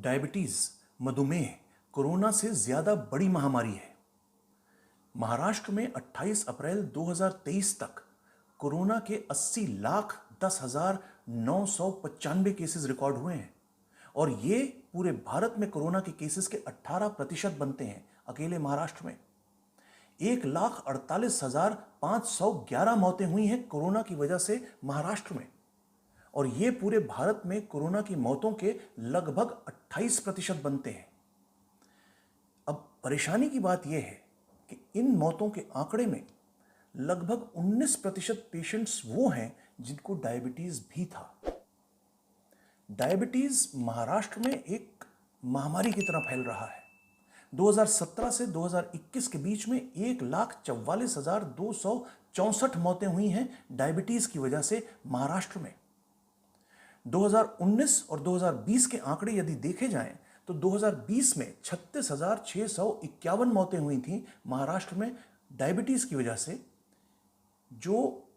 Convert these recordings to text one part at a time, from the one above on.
Diabetes, मधुमेह corona से ज्यादा बड़ी महामारी है। महाराष्ट्र में 28 अप्रैल 2023 तक कोरोना के 80,10,995 केसेस रिकॉर्ड हुए हैं और ये पूरे भारत में कोरोना के केसेस के 18% बनते हैं। अकेले महाराष्ट्र में 1,48,511 मौतें हुई हैं कोरोना की वजह से महाराष्ट्र में, और ये पूरे भारत में कोरोना की मौतों के लगभग 28% बनते हैं। अब परेशानी की बात यह है कि इन मौतों के आंकड़े में लगभग 19% पेशेंट्स वो हैं जिनको डायबिटीज भी था। डायबिटीज महाराष्ट्र में एक महामारी की तरह फैल रहा है। 2017 से 2021 के बीच में 1,44,264 मौतें हुई हैं डायबिटीज की वजह से महाराष्ट्र में। 2019 और 2020 के आंकड़े यदि देखे जाएं तो 2020 में 36,651 मौतें हुई थीं महाराष्ट्र में डायबिटीज की वजह से, जो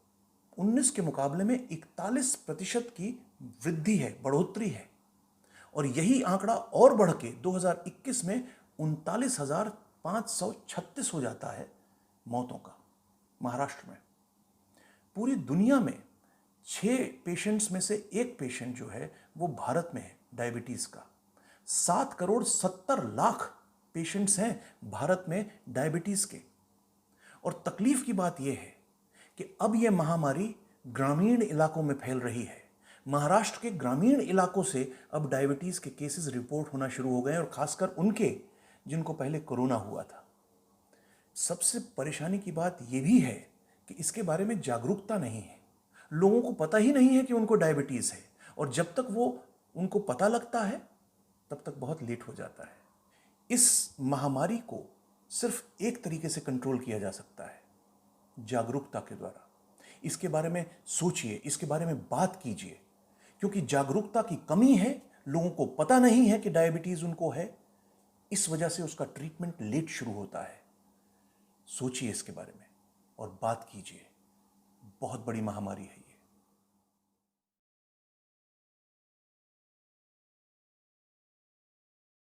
19 के मुकाबले में 41% की वृद्धि है, बढ़ोतरी है। और यही आंकड़ा और बढ़ के 2021 में 39,536 हो जाता है मौतों का महाराष्ट्र में। पूरी दुनिया में 6 पेशेंट्स में से एक पेशेंट जो है वो भारत में है डायबिटीज का। 7,70,00,000 पेशेंट्स हैं भारत में डायबिटीज के। और तकलीफ की बात यह है कि अब यह महामारी ग्रामीण इलाकों में फैल रही है। महाराष्ट्र के ग्रामीण इलाकों से अब डायबिटीज के केसेस रिपोर्ट होना शुरू हो गए, और खासकर उनके जिनको पहले कोरोना हुआ था। सबसे परेशानी की बात यह भी है कि इसके बारे में जागरूकता नहीं है। लोगों को पता ही नहीं है कि उनको डायबिटीज है, और जब तक वो उनको पता लगता है तब तक बहुत लेट हो जाता है। इस महामारी को सिर्फ एक तरीके से कंट्रोल किया जा सकता है, जागरूकता के द्वारा। इसके बारे में सोचिए, इसके बारे में बात कीजिए, क्योंकि जागरूकता की कमी है। लोगों को पता नहीं है कि डायबिटीज उनको है, इस वजह से उसका ट्रीटमेंट लेट शुरू होता है। सोचिए इसके बारे में और बात कीजिए। बहुत बड़ी महामारी है।